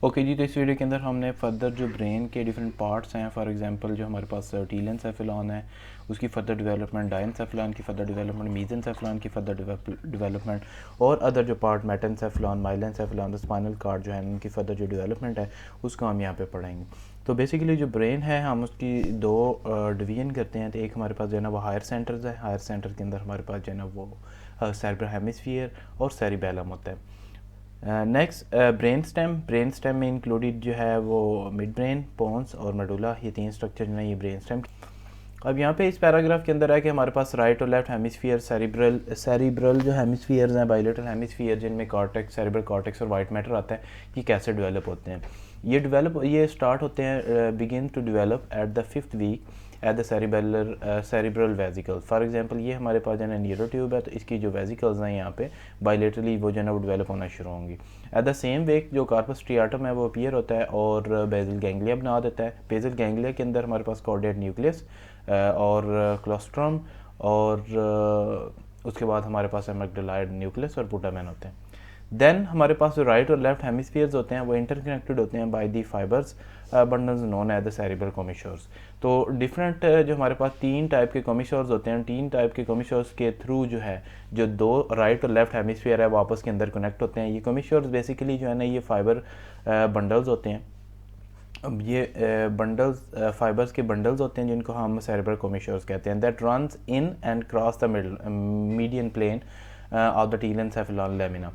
Okay जी, तो इस video के अंदर हमने फर्दर जो ब्रेन के डिफरेंट पार्ट्स हैं, फॉर एग्जांपल जो हमारे पास टीलेंसेफेलॉन है उसकी फ़र्दर डेवलपमेंट, डायनसेफेलॉन की फ़र्दर डेवलपमेंट, मीजेंसेफेलॉन की फ़र्दर डेवलपमेंट और अदर जो पार्ट मेटेंसेफेलॉन, माइलेंसेफेलॉन, स्पाइनल कार्ड जो है उनकी फ़र्दर जो डेवलपमेंट है उसको हम यहाँ पे पढ़ेंगे। तो बेसिकली जो ब्रेन है हम उसकी दो डिवीजन करते हैं। तो एक हमारे पास जो है ना वो हायर सेंटर्स है। हायर सेंटर के अंदर हमारे पास जो है ना वो सेरेब्रल हेमिस्फीयर और सेरिबेलम होता है। नेक्स्ट ब्रेन स्टेम में इंक्लूडेड जो है वो मिड ब्रेन, पोन्स और मेडुला, ये तीन स्ट्रक्चर जो है ये ब्रेन स्टेम। अब यहाँ पे इस पैराग्राफ के अंदर है कि हमारे पास राइट और लेफ्ट हेमिस्फीयर, सेरिब्रल जो हेमिस्फीयर्स हैं, बाइलेटरल हेमिस्फीयर जिनमें कॉर्टेक्स, सेरिब्रल कॉर्टेक्स और वाइट मैटर आता है, ये कैसे डेवलप होते हैं। ये स्टार्ट होते हैं, begin to develop at the 5th week at the cerebral vesicle. For example ये हमारे पास जो है न्यूरो ट्यूब है, तो इसकी जो वेजिकल्स हैं यहाँ पे बाइलेटरली वो जो है वो डेवलप होना शुरू होंगी। एट द सेम वीक जो कार्पस स्ट्रियाटम है वो अपीयर होता है और बेजल गैंग्लिया बना देता है। बेजल गैंग्लिया के अंदर हमारे पास कॉर्डेट न्यूक्लियस और क्लोस्ट्रम और उसके बाद हमारे पास एमेग्डालाइड न्यूक्लियस और पुटामेन होते हैं। देन हमारे पास जो राइट और लेफ्ट हेमिस्फीयर्स होते हैं वो इंटरकनेक्टेड होते हैं by the fibres bundles known as the cerebral commissures. तो डिफरेंट जो हमारे पास तीन टाइप के कोमिशोर्स होते हैं, तीन टाइप के कोमिशोर्स के थ्रू जो है जो दो राइट और लेफ्ट हेमिस्फीयर है वो आपस के अंदर कनेक्ट होते हैं। ये कोमिशोर्स बेसिकली जो है ना ये फाइबर बंडल्स होते हैं। अब ये बंडल्स फाइबर्स के बंडल्स होते हैं जिनको हम सेरेब्रल कोमिशोर्स कहते हैं। That runs in and cross the median plane of the telencephalon lamina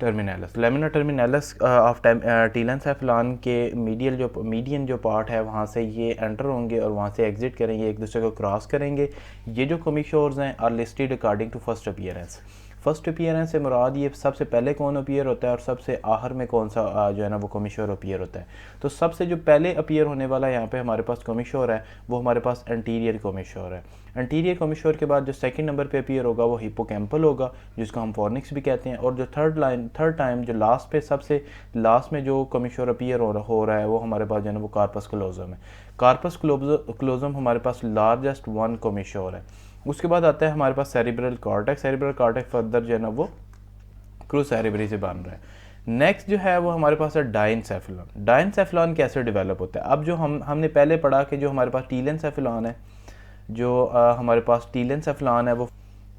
terminalis. Lamina terminalis of telencephalon के मीडियन जो पार्ट है वहाँ से ये एंटर होंगे और वहाँ से एग्जिट करेंगे, एक दूसरे को क्रॉस करेंगे। ये जो कोमिशोर्स हैं are listed according to first appearance. First appearance से मुराद ये सबसे पहले कौन अपीयर होता है और सबसे आखिर में कौन सा जो है ना वो कोमिशोर अपीयर होता है। तो सबसे जो पहले अपीयर होने वाला यहाँ पे हमारे पास कोमिशोर है वो हमारे पास एंटीरियर कोमिशोर है। एंटीरियर कोमिशोर के बाद जो सेकंड नंबर पे अपीयर होगा वो हिप्पोकैम्पल होगा जिसको हम फॉर्निक्स भी कहते हैं। और जो थर्ड टाइम जो लास्ट पे सबसे लास्ट में जो कोमिशोर अपीयर हो रहा है वो हमारे पास जो है ना वो कार्पस क्लोजम है। कार्पस क्लोजम हमारे पास लार्जेस्ट वन कोमिशोर है। उसके बाद आता है हमारे पास cerebral cortex. Cerebral cortex further जो है ना वो क्रूज सेरिब्री से बन रहा है। नेक्स्ट जो है वो हमारे पास है डायनसेफेलॉन। डायनसेफेलॉन कैसे डेवलप होता है। अब जो हमने पहले पढ़ा कि जो हमारे पास टीलेंसेफेलॉन है, जो हमारे पास टीलेंसेफेलॉन है वो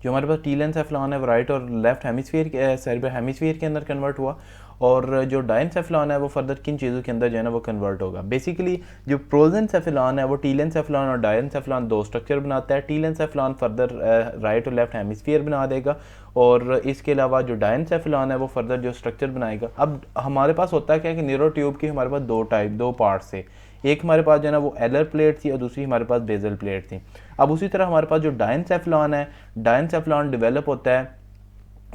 जो हमारे पास टीलेंसेफेलॉन है वो राइट और लेफ्ट हेमिस्फीयर सेरिब्रल हेमिस्फीयर के अंदर कन्वर्ट हुआ। और जो डायनसेफेलॉन है वो फर्दर किन चीज़ों के अंदर जो है ना वो कन्वर्ट होगा। बेसिकली जो प्रोजेंसेफेलॉन है वो टीलेंसेफेलॉन और डायनसेफेलॉन दो स्ट्रक्चर बनाता है। टीलेंसेफेलॉन फर्दर राइट और लेफ्ट हेमिस्फीयर बना देगा और इसके अलावा जो डायनसेफेलॉन है वो फर्दर जो स्ट्रक्चर बनाएगा। अब हमारे पास होता है क्या कि न्यूरो ट्यूब की हमारे पास दो पार्ट्स थे। एक हमारे पास जो है ना वो एलर प्लेट थी और दूसरी हमारे पास बेजल प्लेट थी। अब उसी तरह हमारे पास जो डायनसेफेलॉन है, डायनसेफेलॉन डेवलप होता है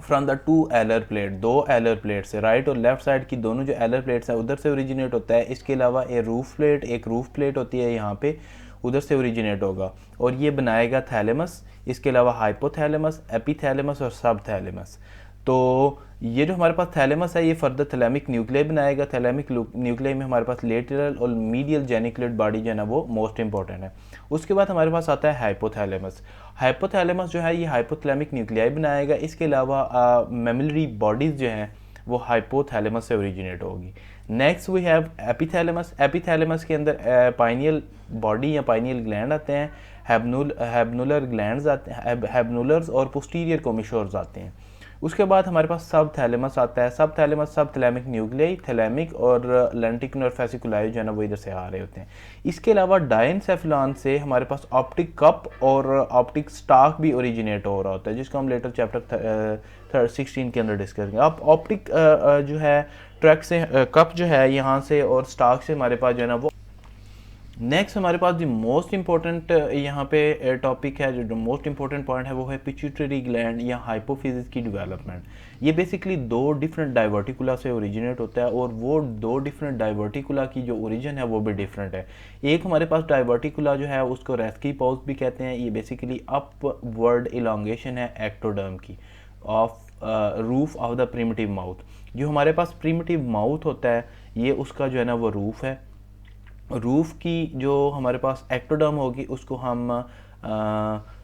फ्रॉम द टू एलर प्लेट, दो एलर प्लेट से। राइट और लेफ्ट साइड की दोनों जो एलर प्लेट्स हैं उधर से ओरिजिनेट होता है। इसके अलावा एक रूफ प्लेट होती है यहाँ पे, उधर से ओरिजिनेट होगा और ये बनाएगा थैलेमस। इसके अलावा हाइपोथैलेमस, एपिथैलेमस और सब थैलेमस। तो ये जो हमारे पास थैलेमस है ये फर्दर थैलेमिक न्यूक्लियाई बनाएगा। थैलेमिक न्यूक्लियाई में हमारे पास लेटरल और मीडियल जेनिकुलेट बॉडी जो है ना वो मोस्ट इंपॉर्टेंट है। उसके बाद हमारे पास आता है हाइपोथैलेमस। हाइपोथैलेमस जो है ये हाइपोथैलेमिक न्यूक्लियाई बनाएगा। इसके अलावा मेमोरी बॉडीज़ जो हैं वो हाइपोथैलेमस से ओरिजिनेट होगी। Next we have epithalamus. Epithalamus के अंदर पाइनियल बॉडी या पाइनियल ग्लैंड आते हैं, हैबनुलर ग्लैंड्स आते हैं, हैबनुलर्स और पोस्टीरियर कोमिशोर्स आते हैं। उसके बाद हमारे पास सब थैलेमस आता है। सब थैलेमस सब थैलेमिक न्यूक्लियाई, थैलेमिक और लेंटिकुलर फेसिकुलाई जो है ना वो इधर से आ रहे होते हैं। इसके अलावा डायनसेफेलॉन से हमारे पास ऑप्टिक कप और ऑप्टिक स्टाक भी ओरिजिनेट हो रहा होता है जिसको हम लेटर चैप्टर 16 के अंदर डिस्कस करेंगे। अब ऑप्टिक जो है ट्रैक से कप जो है यहाँ से और स्टाक से हमारे पास जो है ना वो। नेक्स्ट हमारे पास जो मोस्ट इंपॉर्टेंट यहाँ पे टॉपिक है, जो मोस्ट इंपॉर्टेंट पॉइंट है वो है पिट्यूटरी ग्लैंड या हाइपोफिजिस की डेवलपमेंट। ये बेसिकली दो डिफरेंट डाइवर्टिकुला से ओरिजिनेट होता है और वो दो डिफरेंट डाइवर्टिकुला की जो ओरिजिन है वो भी डिफरेंट है। एक हमारे पास डाइवर्टिकुला जो है उसको रेस्की पाउस भी कहते हैं। ये बेसिकली अपवर्ड इलांगेशन है एक्टोडर्म की of roof of the primitive mouth. जो हमारे पास प्रिमिटिव माउथ होता है ये उसका जो है ना वो रूफ है। रूफ की जो हमारे पास एक्टोडर्म होगी उसको हम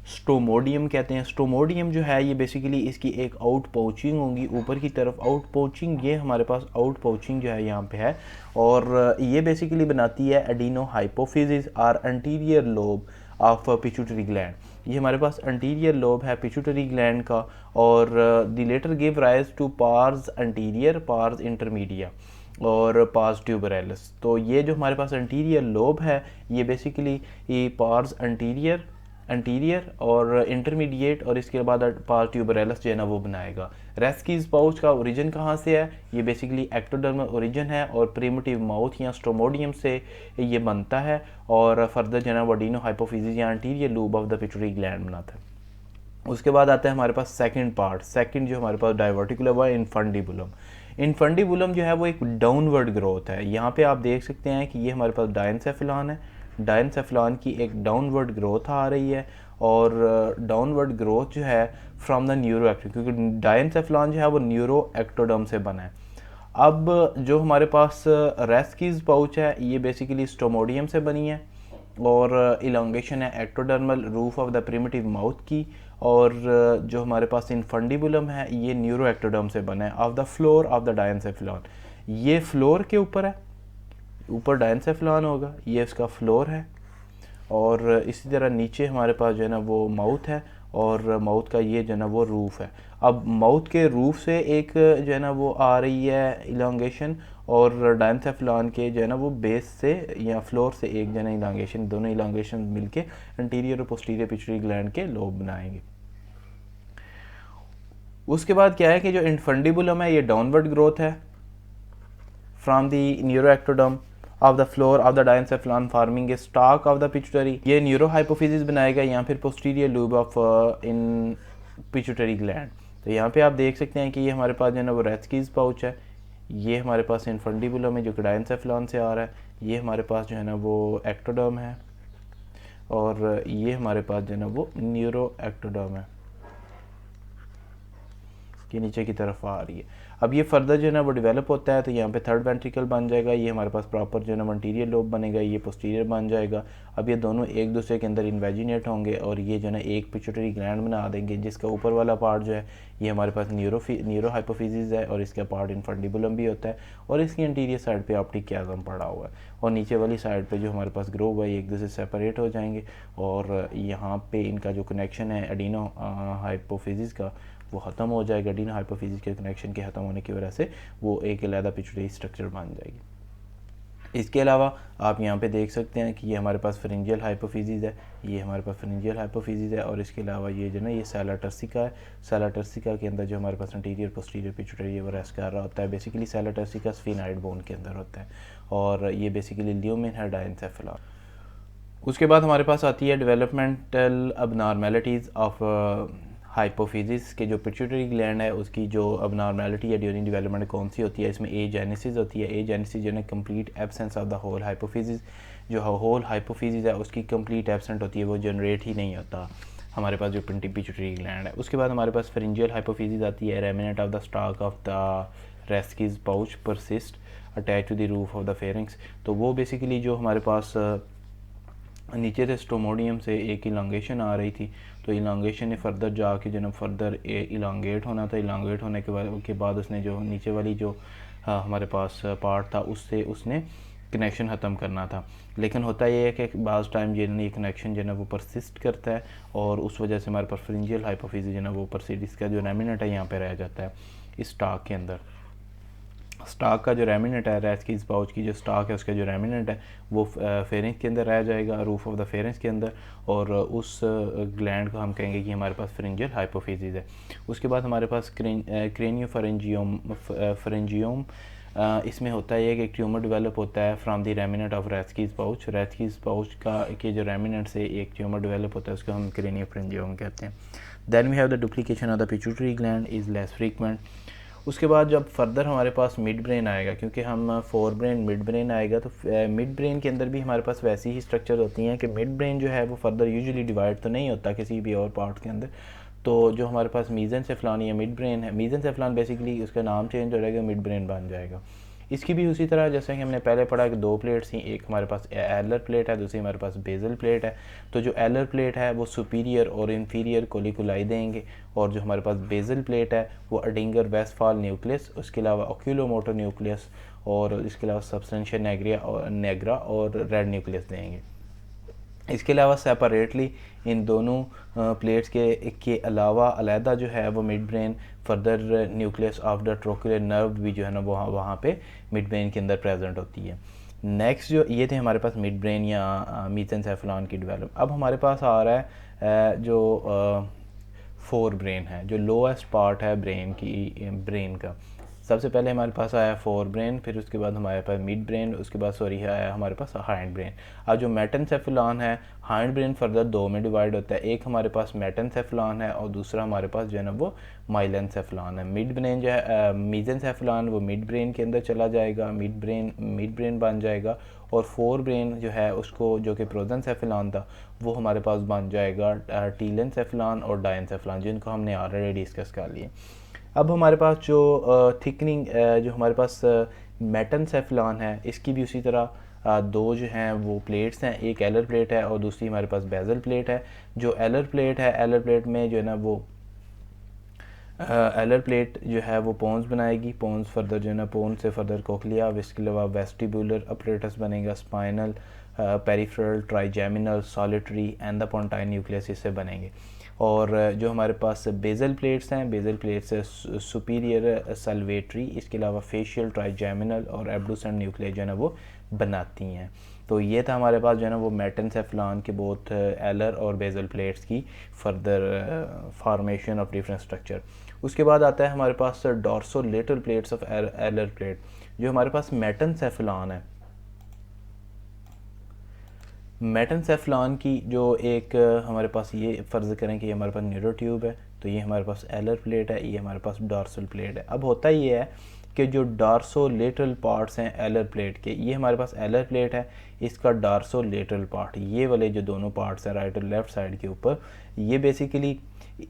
स्टोमोडियम कहते हैं। स्टोमोडियम जो है ये बेसिकली इसकी एक आउट पाउचिंग होगी ऊपर की तरफ, आउट पाउचिंग, ये हमारे पास आउट पाउचिंग जो है यहाँ पे है, और ये बेसिकली बनाती है एडिनो हाइपोफिजिस और anterior lobe of pituitary gland. ये हमारे पास एंटीरियर लोब है पिट्यूटरी ग्लैंड का, और the latter give rise to pars anterior, pars intermedia और पार्स ट्यूबरैलिस। तो ये जो हमारे पास एंटीरियर लोब है ये बेसिकली ये पार्स एंटीरियर और इंटरमीडिएट और इसके बाद पार्स ट्यूबरैलिस जो है ना वो बनाएगा। रेस्कीज पाउच का ओरिजिन कहाँ से है? ये बेसिकली एक्टोडर्मल ओरिजिन है और प्रिमिटिव माउथ या स्टोमोडियम से ये बनता है, और फर्दर जो है ना वो एडिनो हाइपोफिजिस या anterior lube of the pituitary gland बनाता है। उसके बाद आता है हमारे पास सेकंड पार्ट, सेकंड जो हमारे पास डाइवर्टिकुलम है इनफंडिबुलम। इनफंडिबुलम जो है वो एक डाउनवर्ड ग्रोथ है। यहाँ पे आप देख सकते हैं कि ये हमारे पास डायनसेफेलॉन है, डायनसेफेलॉन की एक डाउनवर्ड ग्रोथ आ रही है, और डाउनवर्ड ग्रोथ जो है फ्रॉम द न्यूरो एक्टो, क्योंकि डायनसेफेलॉन जो है वो न्यूरो एक्टोडर्म से बना है। अब जो हमारे पास रेस्कीज पाउच है ये बेसिकली स्टोमोडियम से बनी है, और इलांगेशन है ectodermal roof of the primitive mouth की, और जो हमारे पास इनफंडिबुलम है ये न्यूरो एक्टोडर्म से बना है of the floor of the diencephalon. ये फ्लोर के ऊपर है, ऊपर डायनसेफेलॉन होगा, ये इसका फ्लोर है, और इसी तरह नीचे हमारे पास जो है ना वो माउथ है, और माउथ का ये जो है ना वो रूफ है। अब माउथ के रूफ से एक जो है ना वो आ रही है इलांगेशन, और डायनसेफेलॉन के जो है ना वो बेस से या फ्लोर से एक जो है ना इलांगेशन, दोनों इलांगेशन मिलके एंटीरियर और पोस्टीरियर पिट्यूटरी ग्लैंड के लोब बनाएंगे। उसके बाद क्या है कि जो इनफंडिबुलम है ये डाउनवर्ड ग्रोथ है from the neuroectoderm of the floor of the diencephalon forming a stalk of the pituitary. ये न्यूरो हाइपोफिजिस बनाएगा या फिर posterior lobe of in pituitary gland. तो यहाँ पे आप देख सकते हैं कि ये हमारे पास जो है ना वो रेस्कीज पाउच है, ये हमारे पास इनफंडिबुलम है जो कि डायनसेफेलॉन से आ रहा है, ये हमारे पास जो है ना वो एक्टोडर्म है, और ये हमारे पास जो है ना वो न्यूरो एक्टोडर्म है कि नीचे की तरफ आ रही है। अब ये फर्दर जो है ना वो डेवलप होता है, तो यहाँ पे थर्ड वेंट्रिकल बन जाएगा, ये हमारे पास प्रॉपर जो है ना एंटीरियर लोब बनेगा, ये पोस्टीरियर बन जाएगा। अब ये दोनों एक दूसरे के अंदर इन्वेजिनेट होंगे, और ये जो है ना एक पिट्यूटरी ग्लैंड बना देंगे, जिसका ऊपर वाला पार्ट जो है ये हमारे पास न्यूरो हाइपोफिजिस है, और इसका पार्ट इनफंडिबुलम भी होता है, और इसकी इंटीरियर साइड पे ऑप्टिक कियासम पड़ा हुआ है, और नीचे वाली साइड पे जो हमारे पास ग्रो हुआ है एक दूसरे से सेपरेट हो जाएंगे, और यहाँ पे इनका जो कनेक्शन है एडिनो हाइपोफिजिस का वो ख़त्म हो जाएगा। एडिनो हाइपोफिजिस के कनेक्शन के ख़त्म होने की वजह से वो एक अलग पिट्यूटरी स्ट्रक्चर बन जाएगी। इसके अलावा आप यहाँ पे देख सकते हैं कि ये हमारे पास फेरिंजियल हाइपोफिजिस है, ये हमारे पास फेरिंजियल हाइपोफिजिस है, और इसके अलावा ये जो ना ये सेला टर्सिका है। सेला टर्सिका के अंदर जो हमारे पास एंटीरियर पोस्टीरियर पिट्यूटरी वो रेस्ट कर रहा होता है। बेसिकली सेला टर्सिका स्फीनाइड बोन के अंदर होता है, और ये बेसिकली ल्यूमेन है डायनसेफेलॉन। उसके बाद हमारे पास आती है डेवलपमेंटल अबनॉर्मेलिटीज़ ऑफ हाइपोफिजिस के जो पिट्यूटरी ग्लैंड है उसकी जो अबनॉर्मेलिटी है ड्यूरिंग डेवलपमेंट कौन सी होती है। इसमें एजेनेसिस होती है। एजेनेसिस जो है complete absence of the whole hypophysis, जो होल हाइपोफिजिस है उसकी कंप्लीट एब्सेंट होती है, वो जनरेट ही नहीं होता हमारे पास जो पिट्यूटरी ग्लैंड है। उसके बाद हमारे पास फेरिंजियल हाइपोफिजिस आती है। Remnant of the stalk of the Rathke's pouch persist attach to the roof of the pharynx. तो वो बेसिकली जो हमारे पास नीचे से स्टोमोडियम से एक इलांगेशन आ रही थी, तो इलांगेशन ने फर्दर जाके जो ना फर्दर इलांगेट होना था। इलांगेट होने के बाद उसने जो नीचे वाली जो हमारे पास पार्ट था उससे उसने कनेक्शन ख़त्म करना था। लेकिन होता ये है कि बाज़ टाइम ये कनेक्शन जो है ना वो परसिस्ट करता है, और उस वजह से हमारे पास फेरिंजियल हाइपोफिजिस जो है ना वो परसिस्ट का जो रेमिनेंट है यहाँ पे रह जाता है इस स्टॉक के अंदर। स्टॉक का जो रेमिनेंट है रेस्कीज पाउच की जो स्टॉक है उसका जो रेमिनेंट है वो फेरिंग्स के अंदर रह जाएगा, रूफ ऑफ द फेरिंग्स के अंदर, और उस ग्लैंड को हम कहेंगे कि हमारे पास फेरिंजियल हाइपोफिजिस है। उसके बाद हमारे पास क्रेनियोफेरेंजियम इसमें होता है कि एक ट्यूमर डेवलप होता है from the remnant of Rathke's pouch. Rathke's pouch का के जो रेमिनेंट से एक ट्यूमर डेवलप होता है उसको हम क्रेनियोफेरेंजियम कहते हैं। Then we have the duplication of the pituitary gland is less frequent. उसके बाद जब फर्दर हमारे पास मिड ब्रेन आएगा, क्योंकि हम फोर ब्रेन मिड ब्रेन आएगा, तो मिड ब्रेन के अंदर भी हमारे पास वैसी ही स्ट्रक्चर होती हैं कि मिड ब्रेन जो है वो फर्दर यूजुअली डिवाइड तो नहीं होता किसी भी और पार्ट के अंदर। तो जो हमारे पास मीजेंसेफेलॉन या मिड ब्रेन है, मीजेंसेफेलॉन बेसिकली उसका नाम चेंज हो जाएगा, मिड ब्रेन बन जाएगा। इसकी भी उसी तरह जैसे कि हमने पहले पढ़ा कि दो प्लेट्स थी, एक हमारे पास एलर प्लेट है, दूसरी हमारे पास बेजल प्लेट है। तो जो एलर प्लेट है वो सुपीरियर और इंफीरियर कोलिकुलाई देंगे, और जो हमारे पास बेजल प्लेट है वो अडिंगर वेस्टफॉल न्यूक्लियस, उसके अलावा ओक्यूलोमोटर न्यूक्लियस, और इसके अलावा सब्सटेंशिया नेग्रा और रेड न्यूक्लियस देंगे। इसके अलावा सेपरेटली इन दोनों प्लेट्स के अलावा अलहदा जो है वो mid brain further nucleus of the trochlear nerve भी जो है ना वो वहाँ पे मिड ब्रेन के अंदर प्रेजेंट होती है। नेक्स्ट जो ये थे हमारे पास मिड ब्रेन या मीसेंसेफेलॉन की डेवलप। अब हमारे पास आ रहा है जो फोर ब्रेन है, जो लोएस्ट पार्ट है ब्रेन का। सबसे पहले हमारे पास आया फोर ब्रेन, फिर उसके बाद हमारे पास मिड ब्रेन, उसके बाद आया हमारे पास हाइंड ब्रेन। अब जो मेटेनसेफेलॉन है, हाइंड ब्रेन फर्दर दो में डिवाइड होता है, एक हमारे पास मेटेनसेफेलॉन है और दूसरा हमारे पास जो है ना वो माइलेनसेफेलॉन है। मिड ब्रेन जो है मीजेंसेफेलॉन वो मिड ब्रेन के अंदर चला जाएगा, मिड ब्रेन बन जाएगा, और फोर ब्रेन जो है उसको जो कि प्रोजेंसेफेलॉन था वो हमारे पास बन जाएगा टीलेंसेफेलॉन और डायनसेफेलॉन, जिनको हमने ऑलरेडी डिस्कस कर लिए। अब हमारे पास जो थिकनिंग जो हमारे पास मेटेनसेफेलॉन है, इसकी भी उसी तरह दो जो हैं वो प्लेट्स हैं, एक एलर प्लेट है और दूसरी हमारे पास बेजल प्लेट है। जो एलर प्लेट है, एलर प्लेट में जो है ना वो एलर प्लेट जो है वो पोन्स बनाएगी, पोन्स फर्दर जो है ना पोन्स से फर्दर कोक्लिया, इसके अलावा वेस्टिबुलर अपरेटस बनेगा, spinal, peripheral, trigeminal, solitary and the pontine nucleus इससे बनेंगे। और जो हमारे पास बेजल प्लेट्स हैं, बेजल प्लेट्स सुपीरियर सल्वेटरी, इसके अलावा फेशियल, ट्राइजेमिनल और एब्डुसेंट न्यूक्लियस जो है ना वो बनाती हैं। तो ये था हमारे पास जो है ना वो मेटेनसेफेलॉन के बोथ एलर और बेजल प्लेट्स की further formation of different structure. उसके बाद आता है हमारे पास dorsolateral plates of alar plate. जो हमारे पास मेटेनसेफेलॉन है, मेटेनसेफेलॉन की जो एक हमारे पास ये फ़र्ज़ करें कि ये हमारे पास न्यूरोट्यूब है, तो ये हमारे पास एलर प्लेट है, ये हमारे पास डॉर्सल प्लेट है। अब होता ये है कि जो डॉर्सोलेटरल पार्ट्स हैं एलर प्लेट के, ये हमारे पास एलर प्लेट है, इसका डॉर्सोलेटरल पार्ट, ये वाले जो दोनों पार्ट्स हैं राइट और लेफ़्ट साइड के ऊपर, ये बेसिकली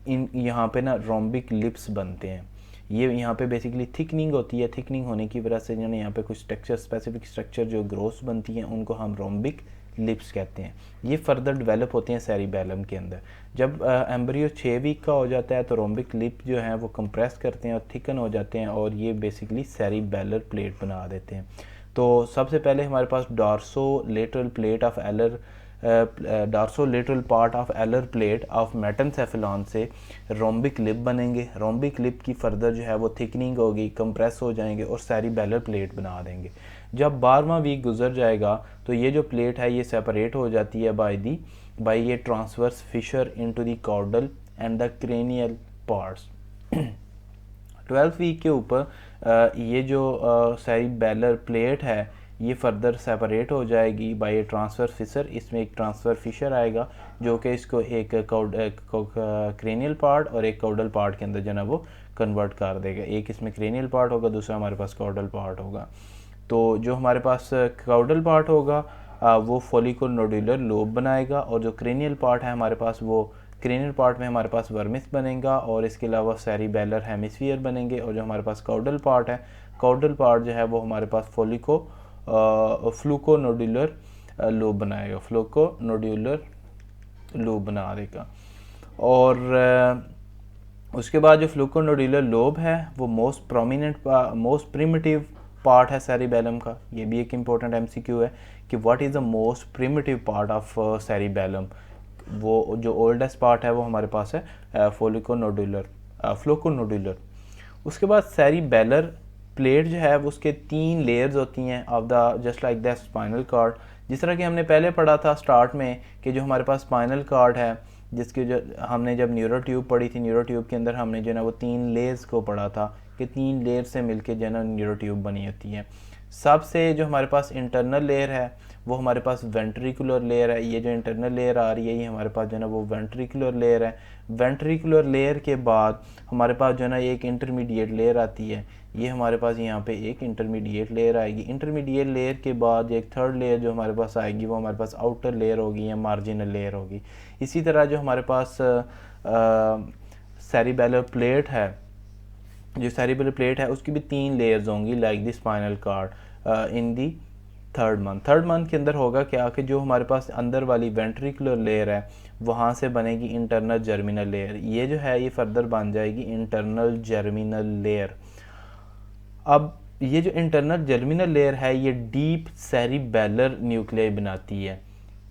इन यहाँ पे ना रोम्बिक लिप्स बनते हैं। ये यहाँ पे बेसिकली थिकनिंग होती है, थिकनिंग होने की वजह से जो यहाँ पे कुछ स्ट्रक्चर, स्पेसिफिक स्ट्रक्चर जो ग्रोथ बनती हैं उनको हम रोम्बिक लिप्स कहते हैं। ये फर्दर डेवलप होते हैं सेरिबेलम के अंदर। जब एम्ब्रियो 6 वीक का हो जाता है तो रोम्बिक लिप जो है वो कंप्रेस करते हैं और थिकन हो जाते हैं और ये बेसिकली सेरिबेलर प्लेट बना देते हैं। तो सबसे पहले हमारे पास dorsolateral plate of alar dorsolateral part of alar plate of metencephalon से रोम्बिक लिप बनेंगे। रोम्बिक लिप की फर्दर जो है वो थिकनिंग होगी, कंप्रेस हो जाएंगे और सेरिबेलर प्लेट बना देंगे। जब 12वां वीक गुजर जाएगा तो ये जो प्लेट है ये सेपरेट हो जाती है बाय ये transverse fissure into the caudal and the cranial parts. 12th week के ऊपर ये जो सेरिबेलर प्लेट है ये फर्दर सेपरेट हो जाएगी बाय ए ट्रांसफ़र फिशर। इसमें एक ट्रांसफ़र फिशर आएगा जो कि इसको एक क्रेनियल पार्ट और एक कॉर्डल पार्ट के अंदर जो है वो कन्वर्ट कर देगा। एक इसमें क्रेनियल पार्ट होगा, दूसरा हमारे पास कॉर्डल पार्ट होगा। तो जो हमारे पास कॉर्डल पार्ट होगा वो फॉलिकल नोडुलर लोब बनाएगा, और जो क्रेनियल पार्ट है हमारे पास वो क्रेनियल पार्ट में हमारे पास वर्मिस बनेगा, और इसके अलावा सेरिबेलर हेमिस्फीयर बनेंगे। और जो हमारे पास कॉर्डल पार्ट है, कॉर्डल पार्ट जो है वो हमारे पास फ्लूकोनोडुलर लोब बनाएगा, फ्लूकोनोडुलर लोब बना देगा। और उसके बाद जो फ्लूकोनोडुलर लोब है वो मोस्ट प्रिमिटिव पार्ट है सेरिबेलम का। ये भी एक इम्पोर्टेंट एमसीक्यू है कि what is the most primitive part of cerebellum. वो जो ओल्डेस्ट पार्ट है वो हमारे पास है फ्लूकोनोडुलर। उसके बाद सेरिबेलर प्लेट जो है वो उसके 3 लेयर्स होती हैं of the just like the spinal cord. जिस तरह कि हमने पहले पढ़ा था स्टार्ट में कि जो हमारे पास स्पाइनल कॉर्ड है, जिसकी जो हमने जब न्यूरोट्यूब पढ़ी थी, न्यूरोट्यूब के अंदर हमने जो है ना वो 3 लेयर्स को पढ़ा था कि 3 लेयर से मिलके जो है ना न्यूरोट्यूब बनी होती है। सबसे जो हमारे पास इंटरनल लेयर है वो हमारे पास वेंट्रिकुलर लेयर है। ये जो इंटरनल लेयर आ रही है ये हमारे पास जो है ना वो वेंट्रिकुलर लेयर है। वेंट्रिकुलर लेयर के बाद हमारे पास जो है ना एक इंटरमीडिएट लेयर आती है। ये हमारे पास यहाँ पे एक इंटरमीडिएट लेयर आएगी। इंटरमीडिएट लेयर के बाद एक थर्ड लेयर जो हमारे पास आएगी वो हमारे पास आउटर लेयर होगी या मार्जिनल लेयर होगी। इसी तरह जो हमारे पास सेरिबेलर प्लेट है जो सेरिब्रल प्लेट है उसकी भी 3 लेयर्स होंगी like the spinal cord in the third month के अंदर होगा क्या कि जो हमारे पास अंदर वाली वेंट्रिकुलर लेयर है वहाँ से बनेगी इंटरनल जर्मिनल लेयर। ये जो है ये फर्दर बन जाएगी इंटरनल जर्मिनल लेयर। अब ये जो इंटरनल जर्मिनल लेयर है ये डीप सेरिबेलर न्यूक्लियाई बनाती है।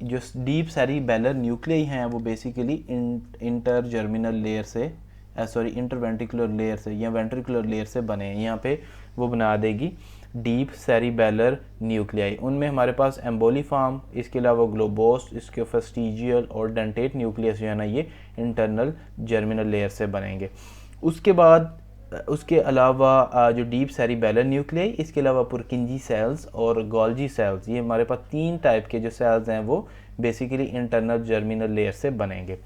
जो डीप सेरिबेलर न्यूक्लियाई हैं वो बेसिकली इंटर जर्मिनल लेयर से इंटरवेंट्रिकुलर लेयर से या वेंट्रिकुलर लेयर से बने हैं। यहाँ पे वो बना देगी डीप सेरिबेलर न्यूक्लियाई। उनमें हमारे पास एम्बोलीफॉर्म, इसके अलावा ग्लोबोस्ट, इसके फेस्टिजियल और डेंटेट न्यूक्लियस जो है ना ये इंटरनल जर्मिनल लेयर से बनेंगे। उसके बाद उसके अलावा जो डीप सेरिबेलर न्यूक्लियाई, इसके अलावा पुरकिंजी सेल्स और गोल्जी सेल्स, ये हमारे पास 3 टाइप के जो सेल्स हैं वो बेसिकली इंटरनल जर्मिनल लेयर से बनेंगे।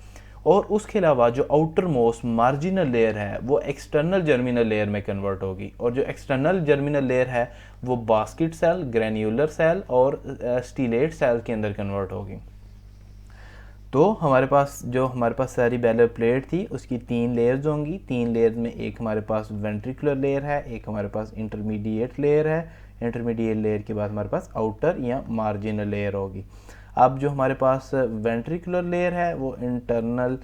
और उसके अलावा जो आउटर मोस्ट मार्जिनल लेयर है वो एक्सटर्नल जर्मिनल लेयर में कन्वर्ट होगी। और जो एक्सटर्नल जर्मिनल लेयर है वो बास्केट सेल, ग्रैन्युलर सेल और स्टीलेट सेल के अंदर कन्वर्ट होगी। तो हमारे पास सेरिबेलर प्लेट थी उसकी 3 लेयर्स होंगी। 3 लेयर्स में एक हमारे पास वेंट्रिकुलर लेयर है, एक हमारे पास इंटरमीडिएट लेयर है, इंटरमीडिएट लेयर के बाद हमारे पास आउटर या मार्जिनल लेयर होगी। अब जो हमारे पास वेंट्रिकुलर लेयर है वो इंटरनल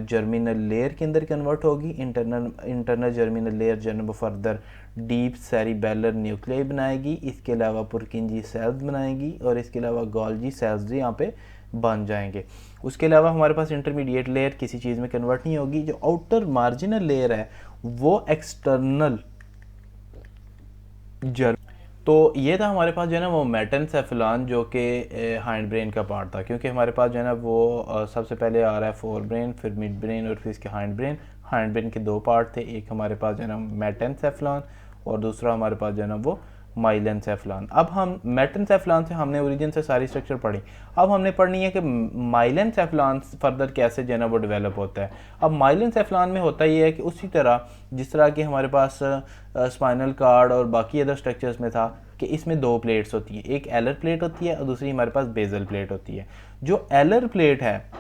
जर्मिनल लेयर के अंदर कन्वर्ट होगी। इंटरनल जर्मिनल लेयर जो है वो फर्दर डीप सेरिबेलर न्यूक्लियाई बनाएगी, इसके अलावा पुरकिंजी सेल्स बनाएगी और इसके अलावा गोल्जी सेल्स भी यहाँ पे बन जाएंगे। उसके अलावा हमारे पास इंटरमीडिएट लेयर किसी चीज़ में कन्वर्ट नहीं होगी। जो आउटर मार्जिनल लेयर है वो एक्सटर्नल तो ये था हमारे पास जो है ना वो मेटेनसेफेलॉन जो कि हाइंड ब्रेन का पार्ट था, क्योंकि हमारे पास जो है ना वो सबसे पहले आ रहा है फोर ब्रेन, फिर मिड ब्रेन और फिर इसके हाइंड ब्रेन। हाइंड ब्रेन के 2 पार्ट थे, एक हमारे पास जो है ना मेटेनसेफेलॉन और दूसरा हमारे पास जो है ना वो माइलेनसेफेलॉन। अब हम मेटेनसेफेलॉन से हमने ओरिजिन से सारी स्ट्रक्चर पढ़ी। अब हमने पढ़नी है कि माइलेनसेफेलॉन फर्दर कैसे जो है ना वो डेवलप होता है। अब माइलेनसेफेलॉन में होता ये है कि उसी तरह जिस तरह कि हमारे पास स्पाइनल कार्ड और बाकी अदर स्ट्रक्चर्स में था कि इसमें 2 प्लेट्स होती हैं, एक एलर प्लेट होती है और दूसरी हमारे पास बेजल प्लेट होती है। जो एलर प्लेट है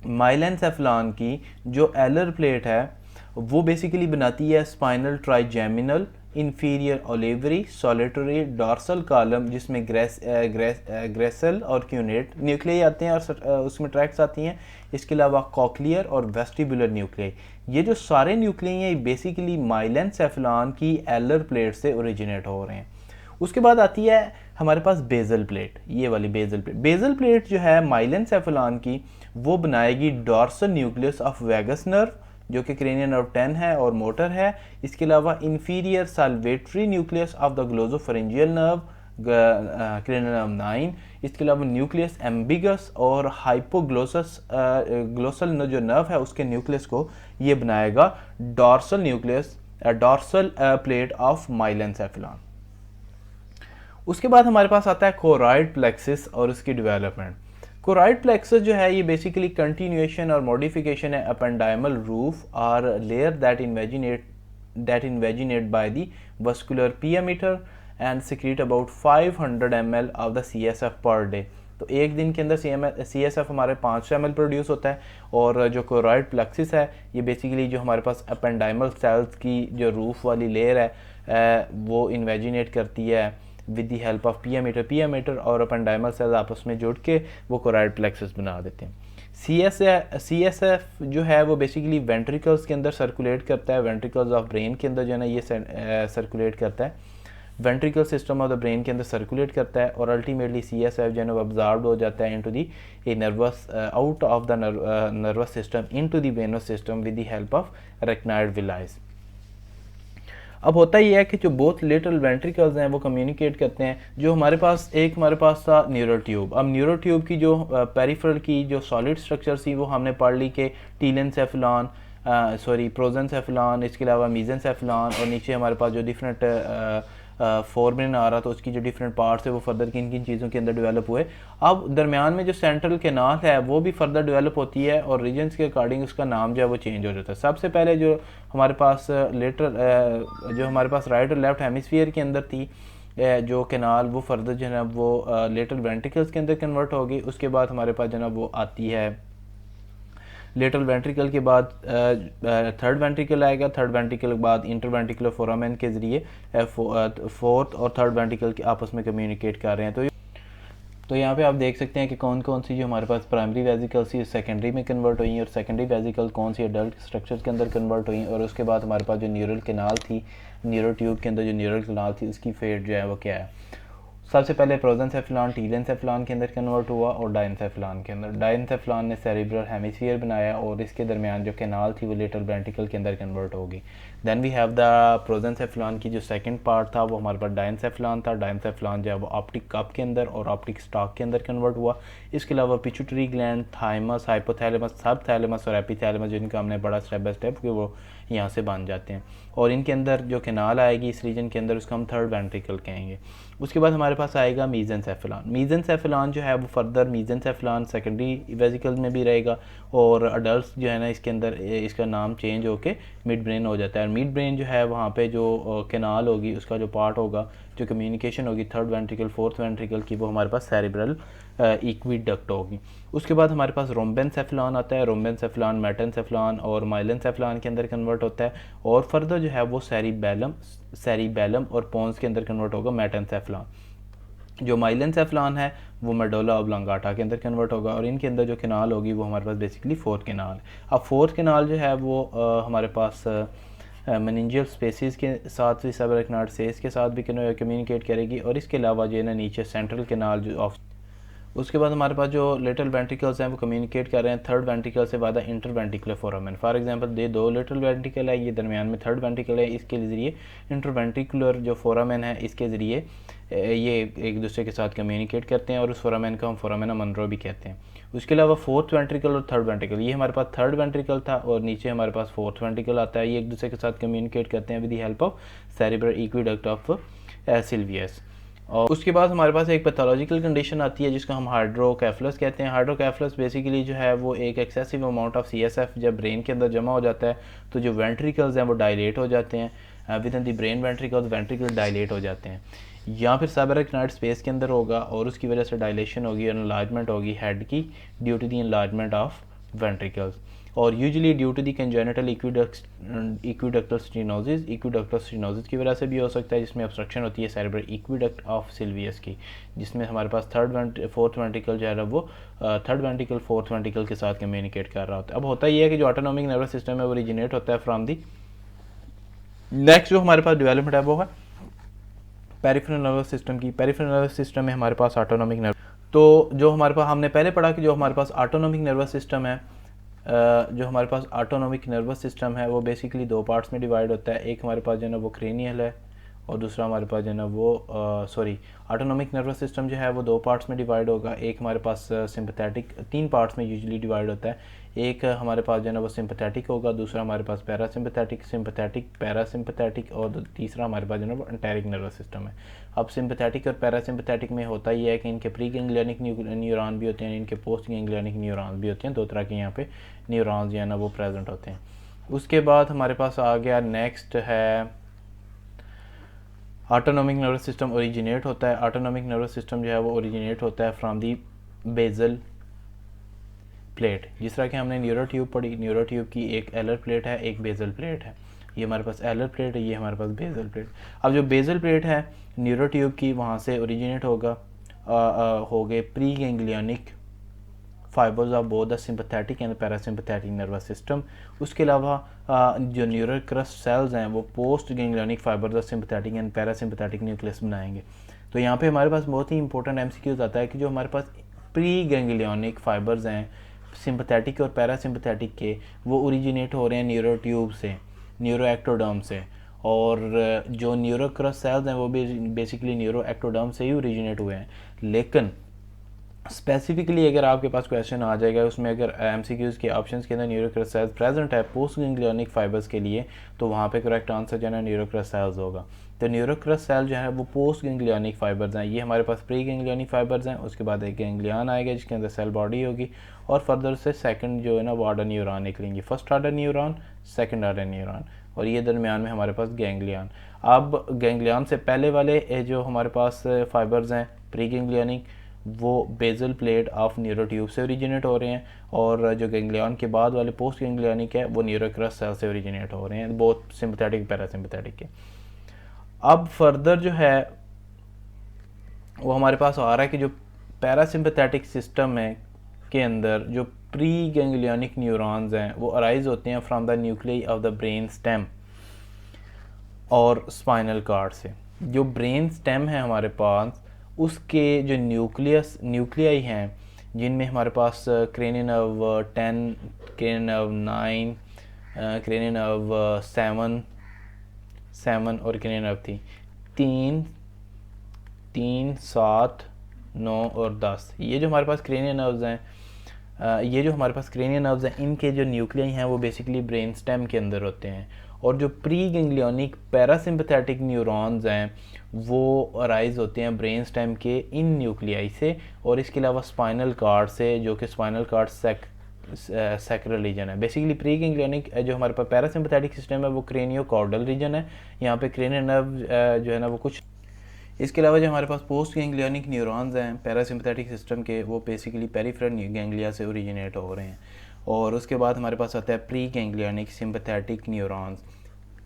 माइलेनसेफेलॉन की, जो एलर प्लेट है वो बेसिकली बनाती है spinal trigeminal inferior olivary solitary dorsal column, जिसमें ग्रेसल और क्यूनेट न्यूक्लियाई आते हैं और उसमें ट्रैक्ट्स आती हैं। इसके अलावा कॉक्लियर और वेस्टिबुलर न्यूक्लियाई, ये जो सारे न्यूक्लियाई हैं बेसिकली माइलेनसेफेलॉन की एलर प्लेट से ओरिजिनेट हो रहे हैं। उसके बाद आती है हमारे पास बेजल प्लेट, ये वाली बेजल प्लेट। बेजल प्लेट जो है माइलेनसेफेलॉन की वो बनाएगी dorsal nucleus of vagus nerve जो कि क्रेनियल नर्व 10 है और मोटर है। इसके अलावा inferior salivatory nucleus of the glossopharyngeal nerve cranial nerve 9। इसके अलावा न्यूक्लियस एम्बिगस और ग्लोसल जो नर्व है उसके न्यूक्लियस को ये बनाएगा dorsal nucleus dorsal plate of myelencephalon. उसके बाद हमारे पास आता है कोरॉइड प्लेक्सिस और उसकी डेवलपमेंट। कोरॉइड प्लेक्सस जो है ये बेसिकली कंटिन्यूएशन और मॉडिफिकेशन है एपेंडाइमल रूफ और layer that invaginate by the vascular pia mater and secrete about 500 ml of the CSF per day. तो एक दिन के अंदर CSF हमारे 500 ml प्रोड्यूस होता है। और जो कोरॉइड प्लेक्सिस है ये बेसिकली जो हमारे पास एपेंडाइमल सेल्स की जो रूफ वाली लेयर है वो इन्वेजिनेट करती है विद दी हेल्प ऑफ पियामीटर और एपेंडाइमल सेल्स आपस में जुड़ के वो कोरॉइड प्लेक्सस बना देते हैं। CSF जो है वो बेसिकली वेंट्रिकल्स के अंदर सर्कुलेट करता है, वेंट्रिकल्स ऑफ ब्रेन के अंदर जो है ना ये सर्कुलेट करता है, ventricle system of the brain के अंदर सर्कुलेट करता है और अल्टीमेटली CSF जो है ना अब्जॉर्ब हो जाता है into the nerves out of the nervous system into the venous system with the help of arachnoid villi. अब होता ही है कि जो बोथ लिटल वेंट्रिकल्स हैं वो कम्युनिकेट करते हैं। जो हमारे पास था न्यूरल ट्यूब। अब न्यूरल ट्यूब की जो पेरिफेरल की जो सॉलिड स्ट्रक्चर थी वो हमने पढ़ ली कि टीलेनसेफेलॉन प्रोजेंसेफेलॉन, इसके अलावा मीजेंसेफेलॉन और नीचे हमारे पास जो डिफरेंट फोरब्रेन आ रहा था उसकी जो डिफरेंट पार्ट्स है वो फर्दर किन किन चीज़ों के अंदर डेवलप हुए। अब दरमियान में जो सेंट्रल कैनाल है वो भी फर्दर डेवलप होती है और रीजन्स के अकॉर्डिंग उसका नाम जो है वो चेंज हो जाता है। सबसे पहले जो हमारे पास राइट और लेफ्ट हेमिस्फीयर के अंदर थी जो कैनाल वो फर्दर जो है ना वो लेटरल वेंट्रिकल्स के अंदर कन्वर्ट होगी। उसके बाद हमारे पास जो है ना वो आती है लेटरल वेंट्रिकल के बाद थर्ड वेंट्रिकल आएगा, थर्ड वेंट्रिकल के बाद इंटरवेंट्रिकुलर फोरामेन के ज़रिए फोर्थ और थर्ड वेंट्रिकल के आपस में कम्युनिकेट कर रहे हैं। तो यहाँ पे आप देख सकते हैं कि कौन कौन सी जो हमारे पास प्राइमरी वेजिकल सी सेकेंडरी में कन्वर्ट हुई और सेकेंडरी वेजिकल कौन सी एडल्ट स्ट्रक्चर के अंदर कन्वर्ट हुई, और उसके बाद हमारे पास जो न्यूरल कैनाल थी, न्यूरो ट्यूब के अंदर जो न्यूरल कैनाल थी उसकी फेट जो है वो क्या है। सबसे पहले प्रोजेंसेफेलॉन टीलेंसेफेलॉन के अंदर कन्वर्ट हुआ और डायंसेफेलॉन के अंदर। डायंसेफेलॉन ने सेरिब्रल हेमिस्फीयर बनाया और इसके दरमियान जो कैनाल थी वो लेटरल वेंट्रिकल के अंदर कन्वर्ट होगी। देन वी हैव द प्रोजेंसेफेलॉन की जो सेकंड पार्ट था वो हमारे पास डायंसेफेलॉन था। डायंसेफेलॉन जो है वो ऑप्टिक कप के अंदर और ऑप्टिक स्टॉक के अंदर कन्वर्ट हुआ। इसके अलावा पिट्यूटरी ग्लैंड, थाइमस, हाइपोथैलेमस, सब थैलेमस और एपिथैलेमस जिनका हमने बड़ा स्टेप बाय स्टेप कि वो यहाँ से बन जाते हैं, और इनके अंदर जो कैनाल आएगी इस रीजन के अंदर उसको हम थर्ड वेंट्रिकल कहेंगे। उसके बाद हमारे पास आएगा मीजेंसेफेलॉन। मीजेंसेफेलॉन जो है वो फर्दर मीजेंसेफेलॉन सेकेंडरी वेजिकल में भी रहेगा, और अडल्ट जो है ना इसके अंदर इसका नाम चेंज होके मिड ब्रेन हो जाता है। मिड ब्रेन जो है वहाँ पे जो कैनाल होगी उसका जो पार्ट होगा, जो कम्युनिकेशन होगी थर्ड वेंट्रिकल फोर्थ वेंट्रिकल की, वो हमारे पास सेरिब्रल इक्विडक्ट होगी। उसके बाद हमारे पास रोम्बेनसेफेलॉन आता है। रोम्बेनसेफेलॉन मेटेनसेफेलॉन और माइलेनसेफेलॉन के अंदर कन्वर्ट होता है, और फर्दर जो है वो सेरिबेलम और पोन्स के अंदर कन्वर्ट होगा मेटेनसेफेलॉन। जो माइलेनसेफेलॉन है वो मेडुला ऑब्लांगाटा के अंदर कन्वर्ट होगा, और इनके अंदर जो कैनाल होगी वो हमारे पास बेसिकली फोर्थ कैनाल। अब फोर्थ कैनाल जो है वो हमारे पास मेनिंजियल स्पेसिस के साथ भी, सबरेक्नाइड सेस के साथ भी कम्युनिकेट करेगी, और इसके अलावा जो है ना नीचे सेंट्रल कैनाल जो ऑफ। उसके बाद हमारे पास जो लिटल वेंट्रिकल्स हैं वो कम्युनिकेट कर रहे हैं थर्ड वेंट्रिकल से वादा इंटरवेंट्रिकुलर फोरामेन। फॉर एग्जांपल ये दो लिटल वेंट्रिकल है, ये दरमियान में थर्ड वेंट्रिकल है, इसके ज़रिए इंटरवेंट्रिकुलर जो फोरामेन है इसके ज़रिए ये एक दूसरे के साथ कम्युनिकेट करते हैं, और उस फोरामेन को हम फोरामेना मनरो भी कहते हैं। उसके अलावा फोर्थ वेंट्रिकल और थर्ड वेंट्रिकल, ये हमारे पास थर्ड वेंट्रिकल था और नीचे हमारे पास फोर्थ वेंट्रिकल आता है। ये एक दूसरे के साथ कम्युनिकेट करते हैं with the help of cerebral aqueduct of Sylvius. और उसके बाद हमारे पास एक पैथोलॉजिकल कंडीशन आती है जिसको हम हाइड्रोकेफलस कहते हैं। हाइड्रोकेफलस बेसिकली जो है वो एक एक्सेसिव अमाउंट ऑफ CSF जब ब्रेन के अंदर जमा हो जाता है तो जो वेंट्रिकल्स हैं वो डायलेट हो जाते हैं, with in the brain ventricle dilate हो जाते हैं, या फिर सबरेक्नाइड स्पेस के अंदर होगा और उसकी वजह से डायलेशन होगी और एनलार्जमेंट होगी हेड की due to the enlargement of ventricles, और usually due to the congenital aqueductal stenosis की वजह से भी हो सकता है, जिसमें ऑब्स्ट्रक्शन होती है सेरेब्रल इक्विडक्ट ऑफ सिल्वियस की, जिसमें हमारे पास फोर्थ वेंट्रिकल जो है वो थर्ड वेंट्रिकल फोर्थ वेंट्रिकल के साथ कम्युनिकेट कर रहा होता है। अब होता ये है कि जो ऑटोनॉमिक नर्वस सिस्टम है वो ओरिजिनेट होता है फ्रॉम दी नेक्स्ट जो हमारे पास डेवलपमेंट है वो है पेरिफेरल नर्वस सिस्टम की। पेरिफेरल नर्वस सिस्टम में हमारे पास ऑटोनॉमिक नर्वस, तो जो हमारे पास हमने पहले पढ़ा कि जो हमारे पास ऑटोनॉमिक नर्वस सिस्टम है, जो हमारे पास ऑटोनॉमिक नर्वस सिस्टम है वो बेसिकली दो पार्ट्स में डिवाइड होता है। एक हमारे पास जो है ना वो क्रेनियल है और दूसरा हमारे पास जो है ना वो ऑटोनॉमिक नर्वस सिस्टम जो है वो दो पार्ट्स में डिवाइड होगा। एक हमारे पास सिंपैथेटिक, तीन पार्ट्स में यूजुअली डिवाइड होता है। एक हमारे पास जो है ना वो सिंपैथेटिक होगा, दूसरा हमारे पास पैरासिम्पैथेटिक, सिंपैथेटिक, पैरासिम्पैथेटिक, और तीसरा हमारे पास जो है ना वो एंटेरिक नर्वस सिस्टम है। अब सिंपैथेटिक और पैरासिम्पैथेटिक में होता ही है कि इनके प्री गैंग्लियनिक न्यूरॉन भी होते हैं, इनके पोस्ट गैंग्लियनिक न्यूरॉन भी होते हैं, दो तरह के यहाँ पे न्यूरॉन्स जो है ना वो प्रेजेंट होते हैं। उसके बाद हमारे पास आ गया नेक्स्ट है ऑटोनॉमिक नर्वस सिस्टम ओरिजिनेट होता है। ऑटोनॉमिक नर्वस सिस्टम जो है वो ओरिजिनेट होता है फ्रॉम दी बेजल प्लेट। जिस तरह कि हमने न्यूरो ट्यूब पढ़ी, न्यूरो ट्यूब की एक एलर प्लेट है, एक बेजल प्लेट है। ये हमारे पास एलर प्लेट है, ये हमारे पास बेजल प्लेट। अब जो बेजल प्लेट है न्यूरो ट्यूब की, वहाँ से ओरिजिनेट होगा हो गए pre ganglionic fibres of both the sympathetic and parasympathetic nervous system. उसके अलावा जो न्यूरल क्रस्ट सेल्स हैं वो post ganglionic fibres of sympathetic and parasympathetic nucleus बनाएंगे। तो यहाँ पे हमारे पास बहुत ही इंपॉर्टेंट MCQs आता है कि जो हमारे पास प्री गैंग्लियनिक फाइबर्स हैं सिंपैथेटिक और पैरासिम्पैथेटिक के, वो ओरिजिनेट हो रहे हैं न्यूरो ट्यूब से, न्यूरो एक्टोडर्म से, और जो न्यूरो क्रस्ट सेल्स हैं वो भी बेसिकली न्यूरो एक्टोडर्म से ही ओरिजिनेट हुए हैं। लेकिन स्पेसिफिकली अगर आपके पास क्वेश्चन आ जाएगा उसमें अगर MCQs के ऑप्शंस के अंदर न्यूरोक्रस्ट सेल्स प्रेजेंट है पोस्ट गैंग्लियनिक फाइबर्स के लिए, तो वहाँ पे करेक्ट आंसर जो है ना न्यूरोक्रस्ट सेल्स होगा। तो न्यूरोक्रस्ट सेल जो है वो पोस्ट गैंग्लियनिक फाइबर्स हैं। ये हमारे पास प्री गैंग्लियनिक फाइबर्स हैं। उसके बाद एक गैंग्लियन आएगा जिसके अंदर सेल बॉडी होगी, और फर्दर से सेकंड जो है ना वो ऑर्डर न्यूरॉन निकलेंगे, first order neuron, second order neuron, और ये दरमियान में हमारे पास गैंग्लियन। अब गैंग्लियन से पहले वाले जो हमारे पास फाइबर्स हैं प्री गैंग्लियनिक, वो बेजल प्लेट ऑफ न्यूरोट्यूब से ओरिजिनेट हो रहे हैं, और जो गैंग्लियन के बाद वाले पोस्ट गैंग्लियनिक है वो न्यूरोक्रस सेल से ओरिजिनेट हो रहे हैं, बहुत सिंपैथेटिक पैरासिम्पैथेटिक के। अब फर्दर जो है वो हमारे पास आ रहा है कि जो पैरासिम्पैथेटिक सिस्टम है के अंदर जो प्री गैंग्लियनिक न्यूरॉन्स हैं वो अराइज होते हैं from the nuclei of the brain stem और स्पाइनल कार्ड से। जो ब्रेन स्टेम है हमारे पास उसके जो न्यूक्लियाई हैं जिनमें हमारे पास cranial nerve 10, cranial nerve 9, cranial nerve 7 और क्रेनियन नर्व 3, 7, 9 और 10। ये जो हमारे पास क्रेनियन नर्व्स हैं इनके जो न्यूक्लियाई हैं वो बेसिकली ब्रेन स्टेम के अंदर होते हैं, और जो प्री गैंग्लियनिक पैरासिम्पैथेटिक न्यूरॉन्स हैं वो अराइज होते हैं ब्रेन स्टेम के इन न्यूक्लियाई से, और इसके अलावा स्पाइनल कार्ड से, जो कि स्पाइनल कार्ड सैक्रल रीजन है। बेसिकली प्री गैंग्लियनिक जो हमारे पास पैरासिम्पैथेटिक सिस्टम है वो क्रेनियोकॉर्डल रीजन है, यहाँ पे क्रेनियल नर्व जो है ना वो कुछ। इसके अलावा जो हमारे पास पोस्ट गैंग्लियनिक न्यूरॉन्स हैं पैरासिम्पैथेटिक सिस्टम के वो बेसिकली पेरिफेरल गैंग्लिया से ओरिजिनेट हो रहे हैं, और उसके बाद हमारे पास आता है pre ganglionic sympathetic neurons.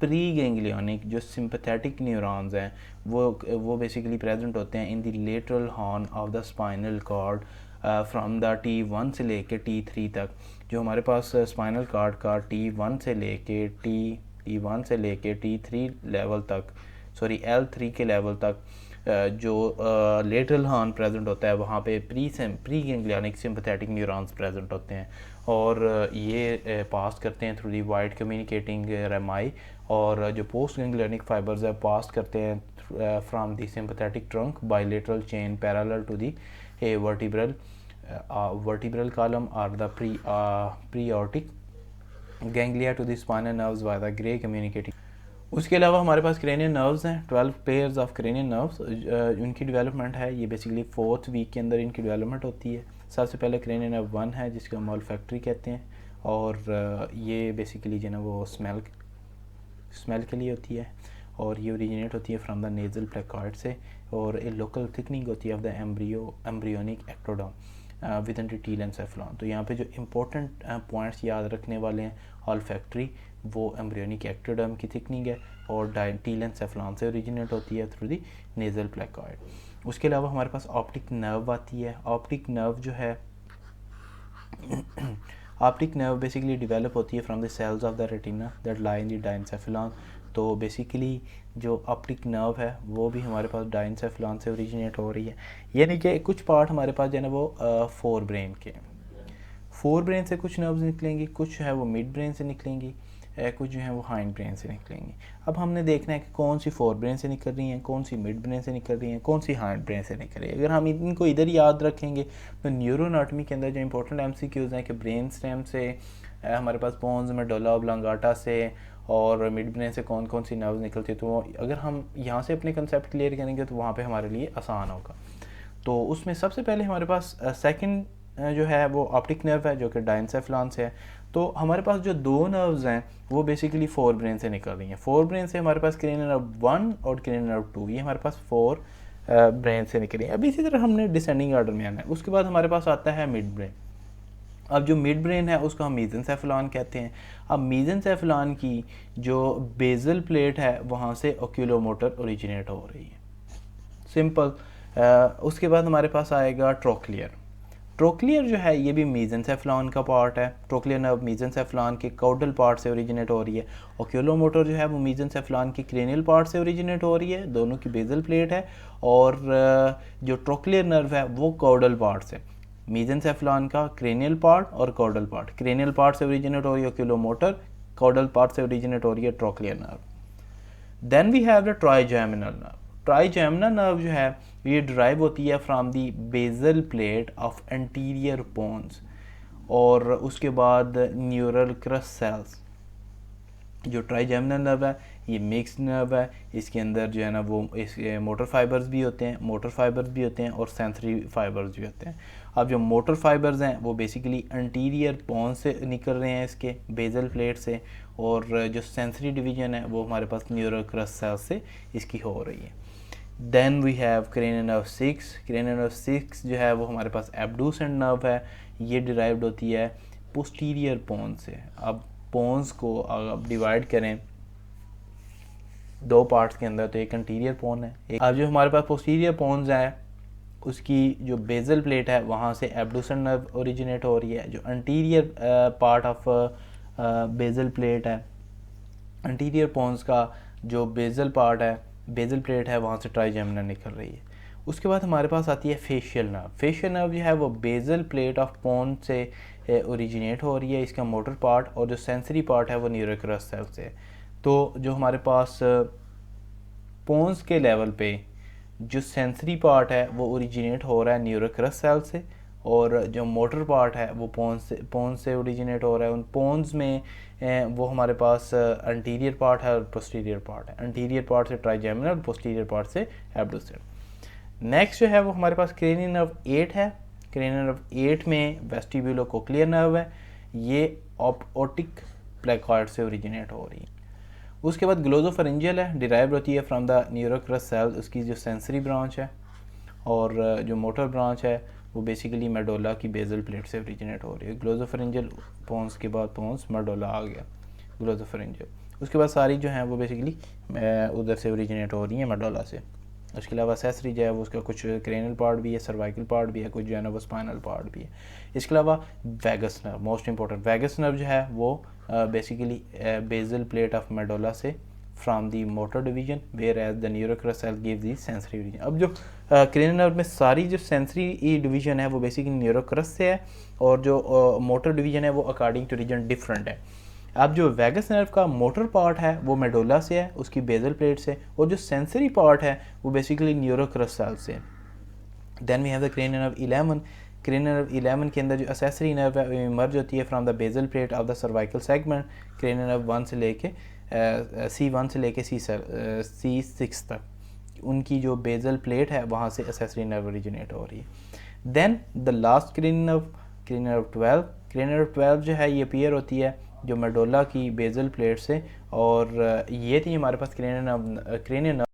Pre ganglionic जो सिंपैथेटिक न्यूरॉन्स हैं वो बेसिकली प्रेजेंट होते हैं in the lateral horn of the spinal cord from the T1 से लेके T3 तक। जो हमारे पास स्पाइनल कॉर्ड का T1 से लेके T3 लेवल तक, सॉरी L3 के लेवल तक जो लेटरल हॉर्न प्रेजेंट होता है वहाँ पे pre ganglionic sympathetic neurons present होते हैं, और ये पास करते हैं through the white communicating rami, और जो पोस्ट गैंग्लियनिक फाइबर्स है पास करते हैं from the sympathetic trunk bilateral chain parallel to the vertebral column और the preaortic ganglia to the spinal nerves by the grey communicating. उसके अलावा हमारे पास क्रेनियल नर्व्स हैं, 12 पेयर्स ऑफ क्रेनियल नर्व्स। उनकी डेवलपमेंट है ये बेसिकली 4th वीक के अंदर इनकी डेवलपमेंट होती है। सबसे पहले क्रेनियल नर्व 1 है जिसको हम ऑल्फैक्टरी कहते हैं, और ये बेसिकली जो है ना वो स्मेल के लिए होती है, और ये ओरिजिनेट होती है फ्रॉम द नेजल प्लेकॉइड से, और ए लोकल थिकनिंग होती है of the embryonic ectoderm with in telencephalon. तो यहाँ पे जो इम्पोर्टेंट पॉइंट्स याद रखने वाले हैं, ऑल्फैक्टरी वो एम्ब्रियोनिक एक्टोडर्म की थिकनिंग है, और टीलेंसेफेलॉन से ओरिजिनेट होती है थ्रू दी नेजल प्लेकॉइड। उसके अलावा हमारे पास ऑप्टिक नर्व आती है। ऑप्टिक नर्व जो है ऑप्टिक नर्व बेसिकली डेवलप होती है from the cells of the retina that lie in the diencephalon. तो बेसिकली जो ऑप्टिक नर्व है वो भी हमारे पास डायंसेफेलॉन से ओरिजिनेट हो रही है, यानी कि कुछ पार्ट हमारे पास जो है ना वो फोर ब्रेन ब्रेन से कुछ नर्व्स निकलेंगी, कुछ है वो मिड ब्रेन से निकलेंगी, कुछ जो है वो हाइंड ब्रेन से निकलेंगी। अब हमने देखना है कि कौन सी फोर ब्रेन से निकल रही हैं, कौन सी मिड ब्रेन से निकल रही हैं, कौन सी हाइंड ब्रेन से निकल रही है। अगर हम इनको इधर याद रखेंगे तो न्यूरोनाटमी के अंदर जो इंपॉर्टेंट MCQs हैं कि ब्रेन स्टेम से हमारे पास पोन्स मेडुला ऑब्लांगाटा से और मिड ब्रेन से कौन कौन सी नर्व्स निकलती है, तो अगर हम यहाँ से अपने कंसेप्ट क्लियर करेंगे तो वहाँ पे हमारे लिए आसान होगा। तो उसमें सबसे पहले हमारे पास सेकंड जो है वो ऑप्टिक नर्व है जो कि डायंसेफेलॉन से है। तो हमारे पास जो दो नर्व्स हैं वो बेसिकली फोर ब्रेन से निकल रही हैं। फोर ब्रेन से हमारे पास क्रेनियल नर्व 1 और क्रेनियल नर्व 2, ये हमारे पास फोर ब्रेन से निकल रही है। अब इसी तरह हमने डिसेंडिंग ऑर्डर में आना है। उसके बाद हमारे पास आता है मिड ब्रेन। अब जो मिड ब्रेन है उसको हम मीजेंसेफेलॉन कहते हैं। अब मीजेंसेफेलॉन की जो बेजल प्लेट है वहाँ से ओक्यूलोमोटर ओरिजिनेट हो रही है, सिंपल। उसके बाद हमारे पास आएगा ट्रोक्लियर। ट्रोक्लियर जो है ये भी मीजेंसेफेलॉन का पार्ट है। ट्रोक्लियर नर्व मीजेंसेफेलॉन के काउडल पार्ट से ओरिजिनेट हो रही है। ओक्यूलोमोटर जो है वो मीजेंसेफेलॉन की क्रेनियल पार्ट से ओरिजिनेट हो रही है, दोनों की बेजल प्लेट है। और जो ट्रोक्लियर नर्व है वो काउडल पार्ट से, मीजेंसेफेलॉन का क्रेनियल पार्ट और काउडल पार्ट, क्रेनियल पार्ट से ओरिजिनेट हो रही है ओक्यूलोमोटर, काउडल पार्ट से ओरिजिनेट हो रही है trochlear nerve. Then we have the trigeminal nerve. Trigeminal nerve जो है ये ड्राइव होती है from the basal plate of anterior pons, और उसके बाद न्यूरल क्रस सेल्स। जो ट्राइजेमिनल नर्व है ये मिक्स्ड नर्व है, इसके अंदर जो है ना वो इसके मोटर फाइबर्स भी होते हैं और सेंसरी फाइबर्स भी होते हैं। अब जो मोटर फाइबर्स हैं वो बेसिकली एंटीरियर पोन से निकल रहे हैं इसके बेजल प्लेट से, और जो सेंसरी डिवीजन है वो हमारे पास न्यूरल क्रस सेल्स से इसकी हो रही है। Then we have cranial nerve 6। Cranial nerve 6 जो है वो हमारे पास एब्डूसेंट नर्व है, ये डिराइव्ड होती है पोस्टीरियर पोन्स से। अब पोन्स को अब डिवाइड करें दो पार्ट्स के अंदर, तो एक अंटीरियर पोन है, एक अब जो हमारे पास पोस्टीरियर पोन्स है उसकी जो बेजल प्लेट है वहाँ से एब्डूसेंट नर्व ओरिजिनेट हो रही है। जो anterior part of bezel plate है, अंटीरियर पोन्स का जो बेजल पार्ट है, बेजल प्लेट है, वहाँ से ट्राइजेमिनल निकल रही है। उसके बाद हमारे पास आती है फेशियल नर्व। फेशियल नर्व जो है वो बेजल प्लेट ऑफ पोन से ओरिजिनेट हो रही है, इसका मोटर पार्ट, और जो सेंसरी पार्ट है वो न्यूरोक्रस सेल से। तो जो हमारे पास पोन्स के लेवल पे जो सेंसरी पार्ट है वो ओरिजिनेट हो रहा है न्यूरोक्रस सेल से, और जो मोटर पार्ट है वो पोन्स से ओरिजिनेट हो रहा है। उन पोन्स में वो हमारे पास अंटीरियर पार्ट है और पोस्टीरियर पार्ट है। अंटीरियर पार्ट से ट्राइजेमिनल, पोस्टीरियर पार्ट से एब्डोसेंट। नेक्स्ट जो है वो हमारे पास क्रेनियल नर्व 8 है। क्रेनियल नर्व 8 में वेस्टिब्यूलो कोक्लियर नर्व है, ये ऑप्टिक प्लेकॉइड से ओरिजिनेट हो रही है। उसके बाद ग्लोसोफेरिंजियल है, डिराइव होती है फ्रॉम द न्यूरोक्रस सेल, उसकी जो सेंसरी ब्रांच है, और जो मोटर ब्रांच है वो बेसिकली मेडोला की बेजल प्लेट से ओरिजिनेट हो रही है। ग्लोसोफेरिंजियल पोन्स के बाद पोन्स मेडोला आ गया ग्लोसोफेरिंजियल। उसके बाद सारी जो हैं वो बेसिकली उधर से ओरिजिनेट हो रही हैं मेडोला से। उसके अलावा सेसरी जो है वो उसका कुछ क्रेनियल पार्ट भी है, सर्वाइकल पार्ट भी है, कुछ जो है ना वो स्पाइनल पार्ट भी है। इसके अलावा vagus nerve, most important, vagus nerve जो है वो basically basal plate of medulla से from the motor division, whereas the neural crest cell gives the sensory division. अब जो क्रेनियल नर्व में सारी जो सेंसरी डिवीजन है वो बेसिकली न्यूरोक्रस से है, और जो मोटर डिवीजन है वो अकॉर्डिंग टू रीजन डिफरेंट है। अब जो वैगस नर्व का मोटर पार्ट है वो मेडोला से है, उसकी बेजल प्लेट से, और जो सेंसरी पार्ट है वो बेसिकली न्यूरोक्रस सेल से। Then we have the cranial nerve 11। Cranial nerve 11 के अंदर जो एसेसरी नर्व है वो इमर्ज होती है from the basal plate of the cervical segment. Cranial nerve 1 से लेके C1 से लेके C6 तक उनकी जो बेजल प्लेट है वहाँ से एसेसरी नर्व ओरिजिनेट हो रही है। Then the last cranial nerve, cranial nerve 12। Cranial nerve 12 जो है ये अपीयर होती है जो मेडोला की बेजल प्लेट से, और ये थी हमारे पास क्रेनियल नर्व